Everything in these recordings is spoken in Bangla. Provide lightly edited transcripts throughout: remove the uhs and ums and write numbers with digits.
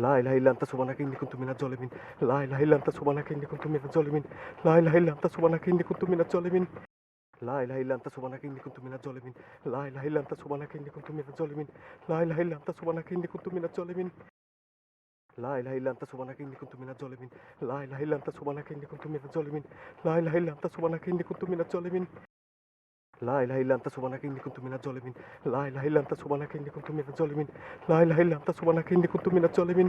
লা ইলাহা ইল্লা আনতা সুবহানাকা ইন্নী কুনতু মিনাজ জালিমিন। লা ইলাহা ইল্লা আনতা সুবহানাকা ইন্নী কুনতু মিনাজ জালিমিন। লা ইলাহা ইল্লা আনতা সুবহানাকা ইন্নী কুনতু মিনাজ জালিমিন। লা ইলাহা ইল্লা আনতা সুবহানাকা ইন্নী কুনতু মিনাজ জালিমিন। লা ইলাহা ইল্লা আনতা সুবহানাকা ইন্নী কুনতু মিনাজ জালিমিন। লা ইলাহা ইল্লা আনতা সুবহানাকা ইন্নী কুনতু মিনাজ জালিমিন। লা ইলাহা ইল্লা আনতা সুবহানাকা ইন্নী কুনতু মিনাজ জালিমিন। লা ইলাহা ইল্লা আনতা সুবহানাকা ইন্নী কুনতু মিনাজ জালিমিন। লা ইলাহা ইল্লা আনতা সুবহানাকা ইন্নী কুনতু মিনাজ জালিমিন। লা ইলাহা ইল্লা আনতা সুবহানাকা ইন্নী কুনতু মিনাজ জালিমিন। লা ইলাহা ইল্লা আনতা সুবহানাকা ইন্নী কুনতু মিনাজ জালিমিন। লা ইলাহা ইল্লা আনতা সুবহানাকা ইন্নী কুনতু মিনাজ জালিমিন।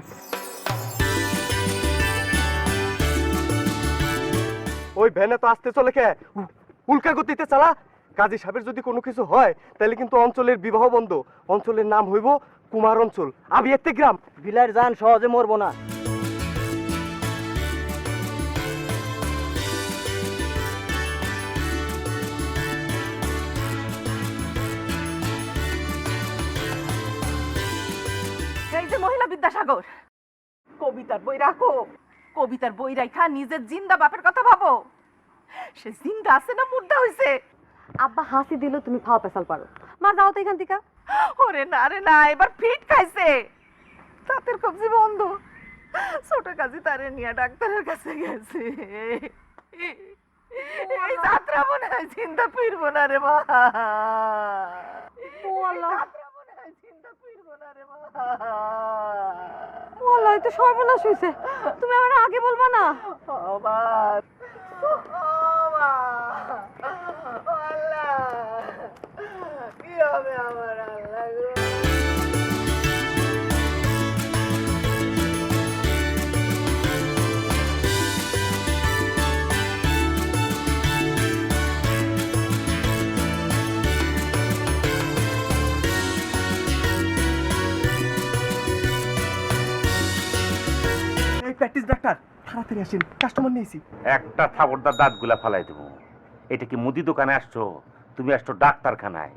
ওই ভ্যানে তো আসতে চলে কে উল্কা গতিতে চালা। কাজী সাহেবের যদি কোনো কিছু হয় তাহলে কিন্তু অঞ্চলের বিবাহ বন্ধ। অঞ্চলের নাম হইব কুমার অঞ্চল, আবিয়াতে গ্রাম। বিলার যান সহজে মরবো না। এই যে মহিলা বিদ্যাসাগর, কবিতার বই রাখো। কবিতার বই রাখা নিজের জিন্দা বাপের কথা ভাবো। সে জিন্দা আছে না মুর্দা হইছে? আব্বা হাসি দিল, তুমি খাওয়া পেশাল পারো। মা যাও তো এখান থেকে। ওরে না রে না, এবার ফিট খাইছে, দাঁতের কবজি বন্ধ। ছোট কাজী তারে নিয়ে ডাক্তারের কাছে গেছে। এই যাত্রা মনে হয় চিন্তা ফিরবো না রে মা। ও আল্লাহ, যাত্রা মনে হয় চিন্তা ফিরবো না রে মা। ও আল্লাহ, এ তো সর্বনাশ হয়েছে। তুমি আমার আগে বলবা না? আমার আল্লাহ, কি হবে আমার আল্লাহ গো? এই প্র্যাকটিস ডাক্তার, তাড়াতাড়ি আসেন, কাস্টমার নিয়েছি। একটা থাবড়দার দাঁতগুলা ফালাই দেবো। এটা কি মুদি দোকানে আসছো? তুমি আসছো ডাক্তারখানায়।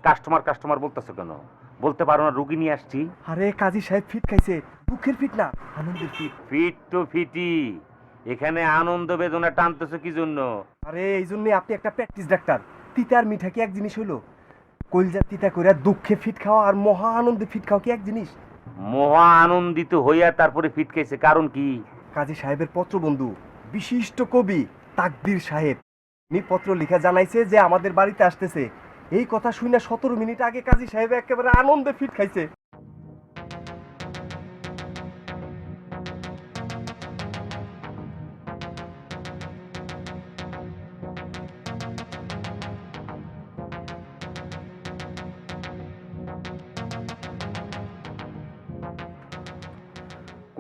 কাস্টমার কাস্টমার বলতেছো কেন? বলতে পারো না রুগী নিয়ে আসছি। আরে কাজী সাহেব ফিট খাইছে, দুঃখের ফিট না, আনন্দের ফিট। ফিট তো ফিটি, এখানে আনন্দ বেদনা টানতেছো কি জন্য? আরে এই জন্য আপনি একটা প্র্যাকটিস ডাক্তার। তিতা আর মিঠা কি এক জিনিস হইলো? কলজা তিতা কইরা দুঃখে ফিট খাওয়া আর মহা আনন্দে ফিট খাওয়া কি এক জিনিস? মহা আনন্দিত হইয়া তারপরে ফিট খাইছে, কারণ কি? কাজী সাহেবের পত্রবন্ধু বিশিষ্ট কবি তাকদির সাহেব উনি পত্র লিখা জানাইছে যে আমাদের বাড়িতে আসতেছে। এই কথা শুনে 17 মিনিট আগে কাজী সাহেব একেবারে আনন্দে ফিট খাইছে।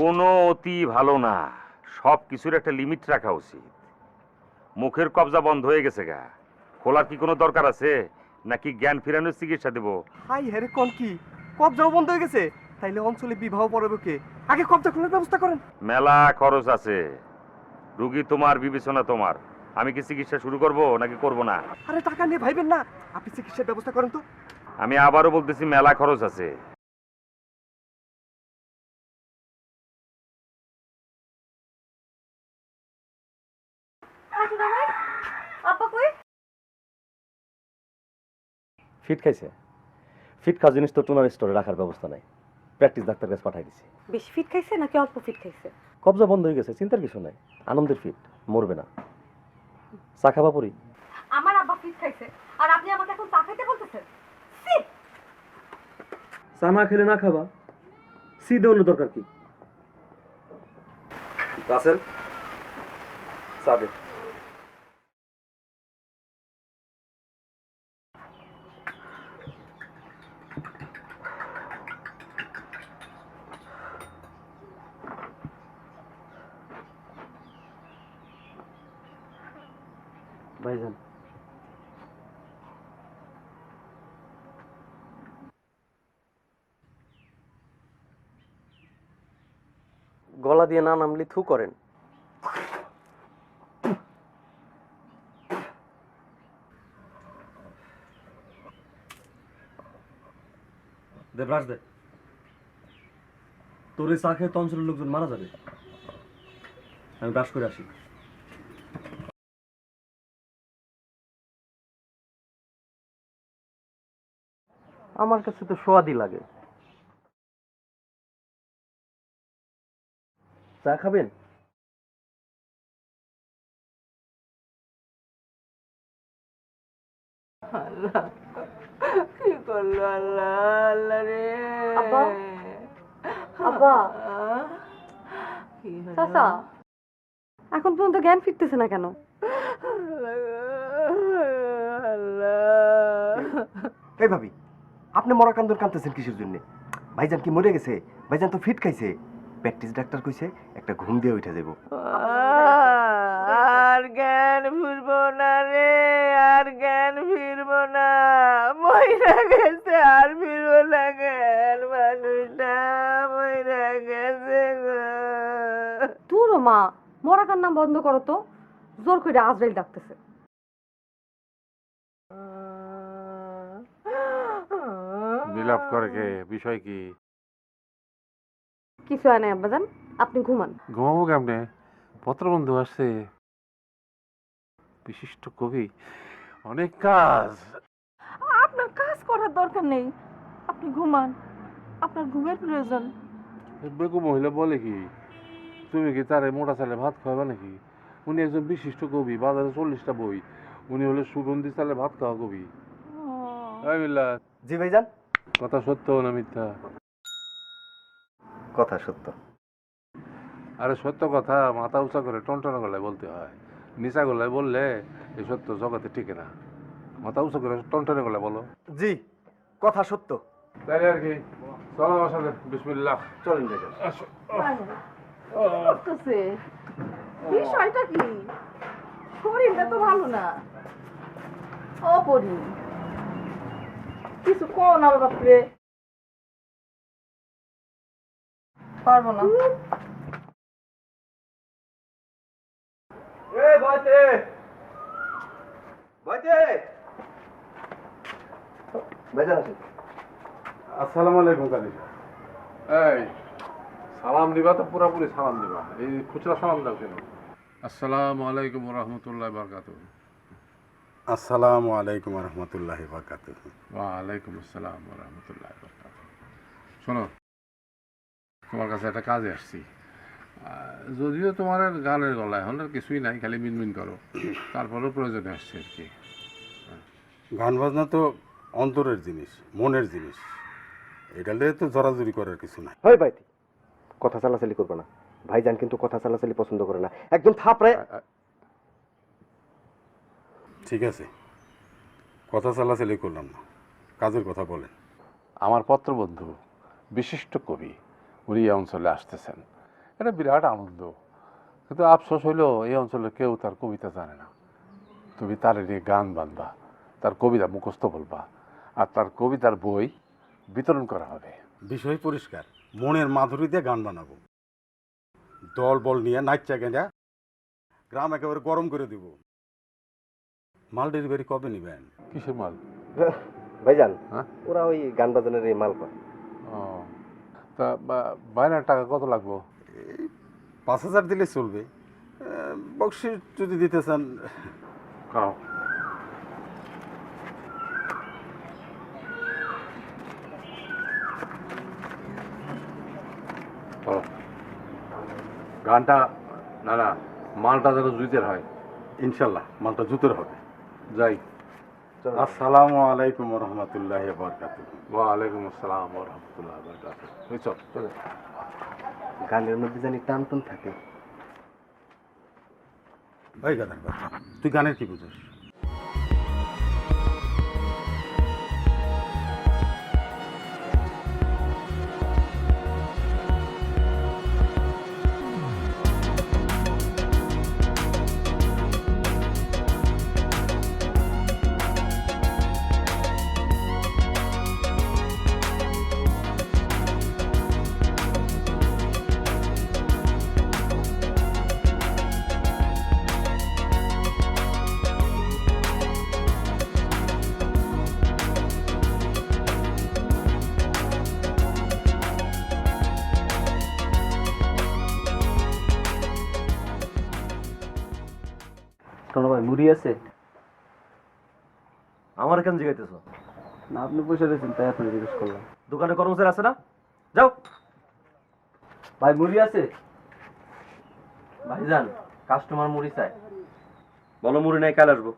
কোনো অতি ভালো না, সব কিছুর একটা লিমিট রাখা উচিত। মুখের কবজা বন্ধ হয়ে গেছে গা, খোলার কি কোনো দরকার আছে? নাকি জ্ঞান ফিরানোর চিকিৎসা দেব? হাই হ্যারে কোন কি কবজাও বন্ধ হয়ে গেছে? তাইলে অঞ্চলে বিবাহ পড়াবে কে? আগে কবজা খোলার ব্যবস্থা করেন। মেলা খরচ আছে, রুগী তোমার, বিবেচনা তোমার। আমি কি চিকিৎসা শুরু করব নাকি করব না? আরে টাকা নিয়ে ভাইবেন না, আপনি চিকিৎসার ব্যবস্থা করেন তো। আমি আবারও বলতেছি, মেলা খরচ আছে। আব্বা কই? ফিট খাইছে। ফিট খাওয়া জিনিস তো টোনার স্টোরে রাখার ব্যবস্থা নাই। প্র্যাকটিস ডাক্তার কাছে পাঠাই দিছি। বেশি ফিট খাইছে নাকি অল্প ফিট খাইছে? কবজা বন্ধ হয়ে গেছে, চিন্তার কিছু নাই। আনন্দের ফিট, মরবে না। চা খাবা পরি? আমার আব্বা ফিট খাইছে আর আপনি আমাকে এখন চা খাইতে বলতেছেন? চা না খেলে না খাবা, সি দেওয়ার দরকার কি? রাসেল, চা দে। ভাইজান, গলা দিয়ে না নামলি থু করেন। দে ব্রাশ দে। তোর এই চা খেয়ে তো অঞ্চলের লোকজন মারা যাবে। আমি ব্রাশ করে আসি। আমার কাছে তো সোয়াদি লাগে। চা খাবেন? আল্লাহ কি করলো আল্লাহ, আল্লাহ রে। আব্বা, আব্বা। কি হলো? চাচা, এখন পর্যন্ত জ্ঞান ফিরতেছে না কেন? এই ভাবি, আপনি মরা কান্দন কাঁদতেছেন কিসের জন্য? ভাইজান কি মরে গেছে? ভাইজান তো ফিট খাইছে। প্র্যাকটিস ডাক্তার কইছে একটা ঘুম দিয়ে উঠে যাবো। আর জ্ঞান ফিরবো না রে, আর জ্ঞান ফিরবো না, মইরা গেছে, আর ফিরবো না জ্ঞান, মানুষটা মইরা গেছে গো। দূর ও মা, মরা কান্না বন্ধ করো তো। জোর করে আজরাইল ডাকতেছে। বিলাপ করে কে? বিষয় কি? কিছু হয় নাই আব্বাজান, আপনি ঘুমান। ঘুমাবো কেমনে? পত্রবন্ধু আসছে, বিশিষ্ট কবি, অনেক কাজ। আপনার কাজ করার দরকার নেই, আপনি ঘুমান, আপনার ঘুমের প্রয়োজন। বেগম মহিলা বলে কি, তুমি কি তারে মোটা চালে ভাত খাওয়াবে নাকি? উনি একজন বিশিষ্ট কবি, বাজারে 40টা বই, উনি হলে সুগন্ধি চালে ভাত খাওয়া কবি। এই মিল্লাত, জি ভাইজান। কথা সত্য না মিথ্যা? কথা সত্য। আরে সত্য কথা মাথা উঁচা করে টনটনা গলায় বলতে হয়, নিচা গলায় বললে এই সত্য জগতে টিকে না। মাথা উঁচা করে টনটনা গলায় বলো। জি, কথা সত্য। তাই আর কি, চলো আমার সাথে। বিসমিল্লাহ। চলেন ভাইজান। করতেছে বিষয়টা কি? শরীরটা তো ভালো না। ও পরি, কিছু কও না বাপরে। পারবো না। এই বাইতে, বাইতে। ভাইজান আসেন। আসসালামু আলাইকুম কানিকা। এই সালাম দিবা তো পুরাপুরি সালাম দিবা, এই খুচরা সালাম দাও কেন? আসসালামু আলাইকুম রহমতুল্লাহ বারকাতুহ। আসসালামু আলাইকুম রহমতুল্লাহ বারকাতুহ। ওয়া আলাইকুম আসসালাম রহমতুল্লাহ বারকাতুহ। শোনো, তোমার কাছে একটা কাজে আসছি। যদিও তোমার আর গানের গলা এখন আর কিছুই নাই, খালি মিনমিন করো, তারপরেও প্রয়োজনে আসছে আর কি। গান বাজনা তো অন্তরের জিনিস, মনের জিনিস, এটা নিয়ে তো জড়াজড়ি করার কিছু নাই। হয় বাইতে, কথা চালাচালি করবে না। ভাইজান কিন্তু কথা চালাচালি পছন্দ করে না, একদম থাপড়ায়। ঠিক আছে, কথা চালাচালি করলাম না, কাজের কথা বলেন। আমার পত্রবন্ধু বিশিষ্ট কবি, উনি এই অঞ্চলে আসতেছেন, এটা বিরাট আনন্দ। কিন্তু আফসোস হইলো এই অঞ্চলে কেউ তার কবিতা জানে না। তুমি তার নিয়ে গান বাঁধবা, তার কবিতা মুখস্থ বলবা, আর তার কবিতার বই বিতরণ করা হবে। বিষয় পরিষ্কার, মনের মাধুরী দিয়ে গান বানাবো, দল বল নিয়ে নাচা গেঁজা গ্রাম একেবারে গরম করে দিব। মাল ডেলিভারি কবে নেবেন? কিসের মাল? ভাইজান, হ্যাঁ? ওরা ওই গান বাজানের এই মাল পায়। ও, তা বাইরের টাকা কত লাগবো? 5,000 দিলে চলবে, বকশিস যদি দিতে চান। খাও। গানটা না না, মালটা যেন জুইতের হয়। ইনশাল্লাহ মালটা জুতোর হবে। যাই। আসসালামু আলাইকুম রহমতুল্লাহ বারকাতুহ। ওয়ালাইকুম আসসালাম রহমতুল্লাহ বারকাতুহ। চল চলে। গানের মধ্যে জানি টান টান থাকে। ভাই গানের কথা, তুই গানের কি বুঝিস? শোনো ভাই, মুড়ি আছে? আমার কেন জিগাইতেছ? না, আপনি বসে রয়েছেন তাই আপনি জিজ্ঞেস করলাম। দোকানে কর্মচারী আছে না? যাও। ভাই মুড়ি আছে? ভাইজান কাস্টমার মুড়ি চাই। বলো মুড়ি নাই, কাল আসবো।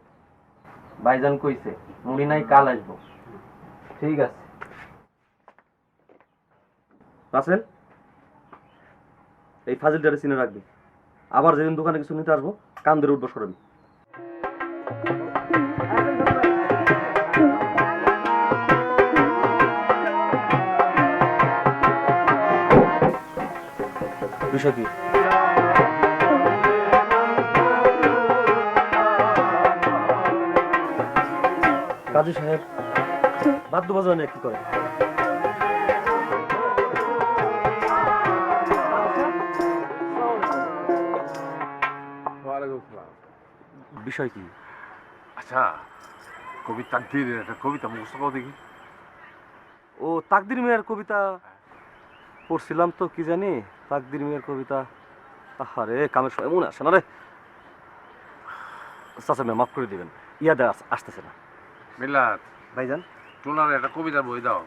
ভাইজান কইছে মুড়ি নাই, কাল আসবো। ঠিক আছে। রাসেল, এই ফাজিলটারে চিনে রাখবি। আবার যেদিন দোকানে কিছু নিতে আসবো, কান ধরে উঠবো সরাবি। বিষয় কি? কাজী সাহেব বাদ্য বাজানো কি করে? ওয়ালাইকুম আসসালাম। বিষয় কি? আচ্ছা, কবি তাকদীরের একটা কবিতা মুখস্থ করো দেখি। ও তাকদির মিয়ার কবিতা পড়ছিলাম তো, কি জানি তাকদির মিয়ার কবিতা। আরে কামের সময় মনে আসে না রে। চাচা মিয়া মাফ করে দিবেন, ইয়াদে আসতেছে না। মিলাদ, ভাইজান টোনার একটা কবিতার বই দাও।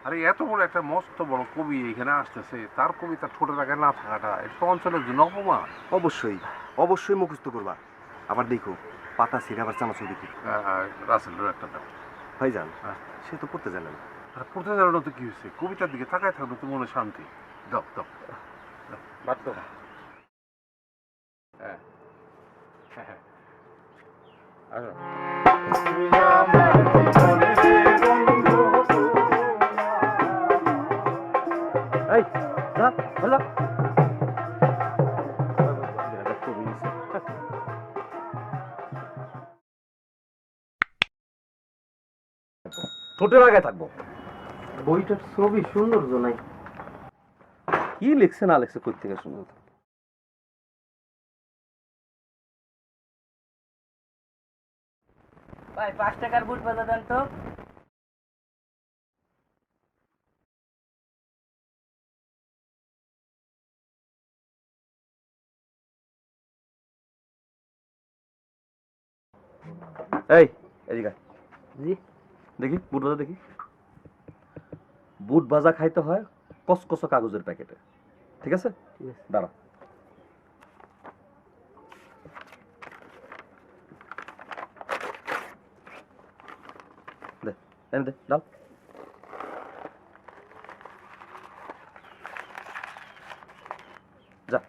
আরে এত বড় একটা মস্ত বড় কবি এখানে আসতেছে, তার কবিতা ঠোঁটের আগে না থাকাটা এটা অঞ্চলের জন্য অপমান। অবশ্যই অবশ্যই মুখস্থ করবা। আবার দেখো পাতা ছিঁড়ে আবার চানাচুর দেখি। রাসেলের একটা দাও। ভাইজান সে তো পড়তে জানে না। আর পড়তে জানো তো কি হয়েছে, কবিতার দিকে তাকায় থাকবে তো মনে শান্তি। দাও দাও বাদ দাও। হ্যাঁ হ্যাঁ আসো। এই যা যা। ঠোঁটের আগে থাকবো। বইটার ছবি সৌন্দর্য নাই। কি লিখছে না লিখছে কই থেকে শুনবো? ভাই 5 টাকার বুট বাজা দেন তো। এই এদিকে আয়। জি দেখি বুট ভাজা দেখি। বুট ভাজা খাইতে হয় কসকস কাগজের প্যাকেটে, ঠিক আছে? ঠিক আছে। দাঁড়া। দে এনে দে, ডাল। যা।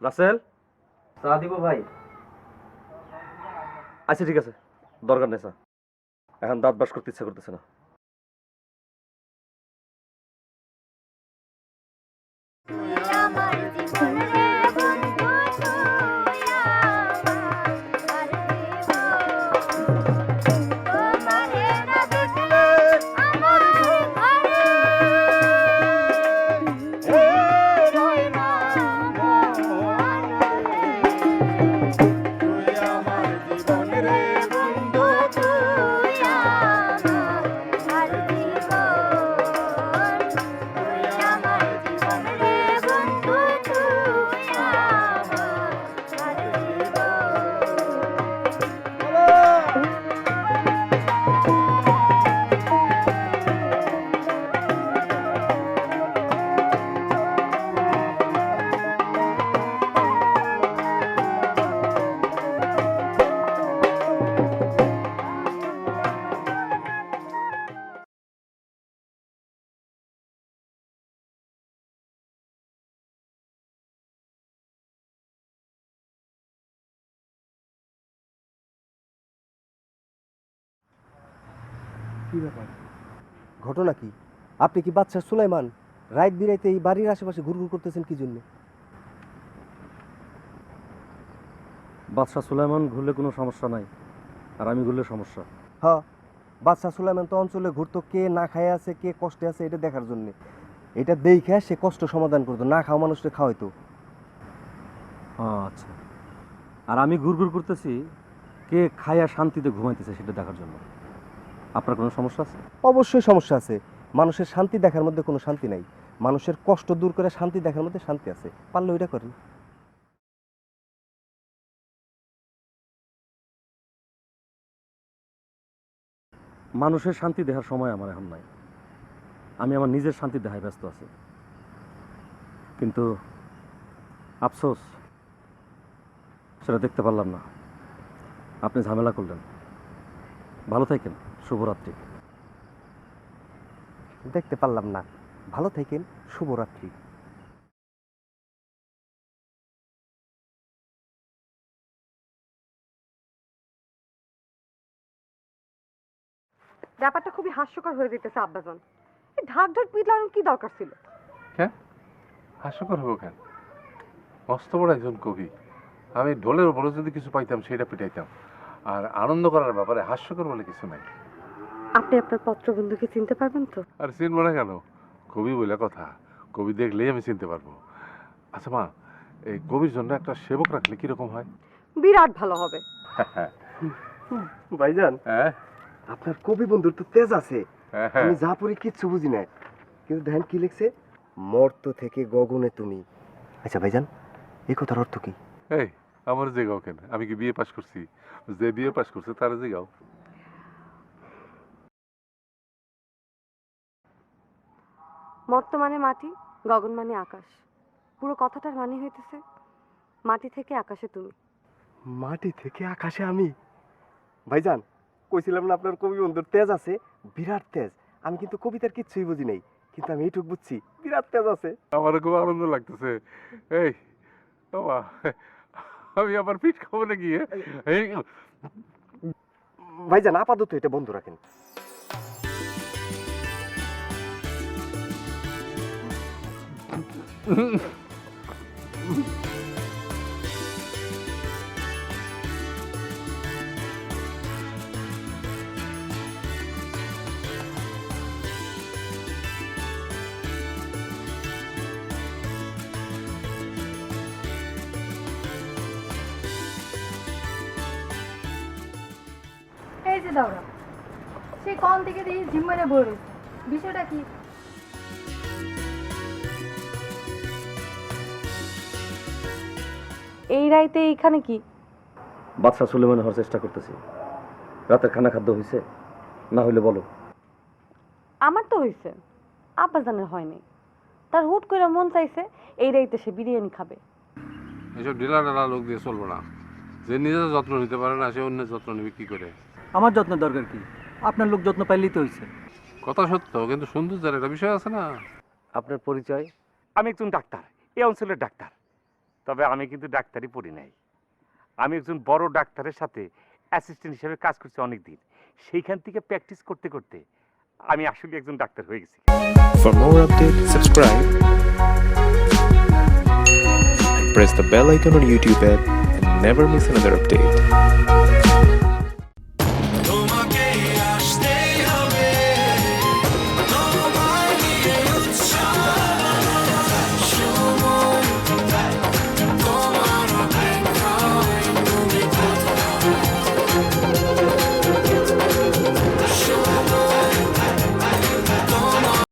রাসেল, চা দিব ভাই? আচ্ছা ঠিক আছে, দরকার নেই স্যার, এখন দাঁত ব্রাশ করতে ইচ্ছা করতেছে না। কি ব্যাপার? ঘটনা কি? আপনি কি বাদশা সুলাইমান রাত বিরাইতে এই বাড়ির আশেপাশে ঘুরঘুর করতেছেন কি জন্য? বাদশাহ সুলাইমান ঘুরলে কোনো সমস্যা নাই, আর আমি ঘুরলে সমস্যা। হ্যাঁ, বাদশা সুলাইমান তো অঞ্চলে ঘুরতো কে না খায় আছে কে কষ্টে আছে এটা দেখার জন্য। এটা দেখে সে কষ্ট সমাধান করতো, না খাওয়া মানুষকে খাওয়াইতো। আচ্ছা, আর আমি ঘুরঘুর করতেছি কে খায়া শান্তিতে ঘুমাইতেছে সেটা দেখার জন্য। আপনার কোনো সমস্যা আছে? অবশ্যই সমস্যা আছে। মানুষের শান্তি দেখার মধ্যে কোনো শান্তি নাই, মানুষের কষ্ট দূর করে শান্তি দেখার মধ্যে শান্তি আছে। পারলে ওইটা করেন। মানুষের শান্তি দেখার সময় আমার এখন নাই। আমি আমার নিজের শান্তি দেখায় ব্যস্ত আছি। কিন্তু আফসোস সেটা দেখতে পারলাম না। আপনি ঝামেলা করলেন। ভালো থাকেন, শুভরাত্রি। দেখতে পারলাম না, ভালো থাকেন, শুভরাত্রি। ব্যাপারটা খুবই হাস্যকর হয়ে যেতেছে আব্বাজান। এই ঢাক ঢাক পিটলানোর কি দরকার ছিল? কেন হাস্যকর হবো কেন? মস্ত বড় একজন কবি, আমি ঢোলের উপরে যদি কিছু পাইতাম সেটা পিটাইতাম। আর আনন্দ করার ব্যাপারে হাস্যকর বলে কিছু নাই। আপনি আপনার পত্রবন্ধুকে চিনতে পারবেন তো? আর চিনবো না কেন? কবি বলে কথা, কবি দেখলেই আমি চিনতে পারবো। আচ্ছা মা, এই কবির জন্য একটা সেবক রাখলে কিরকম হয়? বিরাট ভালো হবে। ভাইজান, হ্যাঁ আপনার কবি বন্ধুর তো তেজ আছে। হ্যাঁ আমি যা পড়ি কিচ্ছু বুঝি না, কিন্তু দেখেন কি লিখছে, মর্ত থেকে গগনে তুমি। আচ্ছা ভাইজান, এই কথার অর্থ কি? এই আমার জেগাও কেন? আমি কি বিয়ে পাশ করছি? যে বিয়ে পাশ করছে তার জেগাও। মর্ত মানে মাটি, গগন মানে আকাশ। পুরো কথাটার মানে হইতেছে মাটি থেকে আকাশে তুমি। মাটি থেকে আকাশে আমি? ভাইজান, কইছিলাম না আপনার কবি বন্ধুর তেজ আছে, বিরাট তেজ। আমি কিন্তু কবিতার কিচ্ছুই বুঝি নাই, কিন্তু আমি এইটুক বুঝছি, বিরাট তেজ আছে। আমারও খুব আনন্দ লাগতেছে। এই বাবা, আমি আবার পিঠ খাবো নাকি? এই ভাইজান, আপাতত এটা বন্ধ রাখেন। এই যে দাওরা, সেই কন থেকে দিয়ে জিম্মারে বই রয়েছে, বিষয়টা কি? এই রাইতে এইখানে কি? বাদশাহ সুলেমান হওয়ার চেষ্টা করতেছি। রাতের খানা খাদ্য হয়েছে? না হইলে বলো। আমার তো হইছে, আব্বাজানের হয়নি। তার হুট করে মন চাইছে এই রাইতে সে বিরিয়ানি খাবে। এসব ঢিলা ঢালা লোক দিয়ে চলবো না। যে নিজের যত্ন নিতে পারে না সে অন্যের যত্ন নিবে কি করে? আমার যত্ন দরকার কি? আপনার লোক যত্ন পাইলেই তো হয়েছে। কথা সত্য, কিন্তু সৌন্দর্যের একটা বিষয় আছে না। আপনার পরিচয়? আমি একজন ডাক্তার, এই অঞ্চলের ডাক্তার। তবে আমি কিন্তু ডাক্তারি পড়ি নাই। আমি একজন বড় ডাক্তারের সাথে অ্যাসিস্ট্যান্ট হিসেবে কাজ করছি অনেক দিন। সেইখান থেকে প্র্যাকটিস করতে করতে আমি আসলে একজন ডাক্তার হয়ে গেছি। For more updates, subscribe and press the bell icon on YouTube app and never miss another update.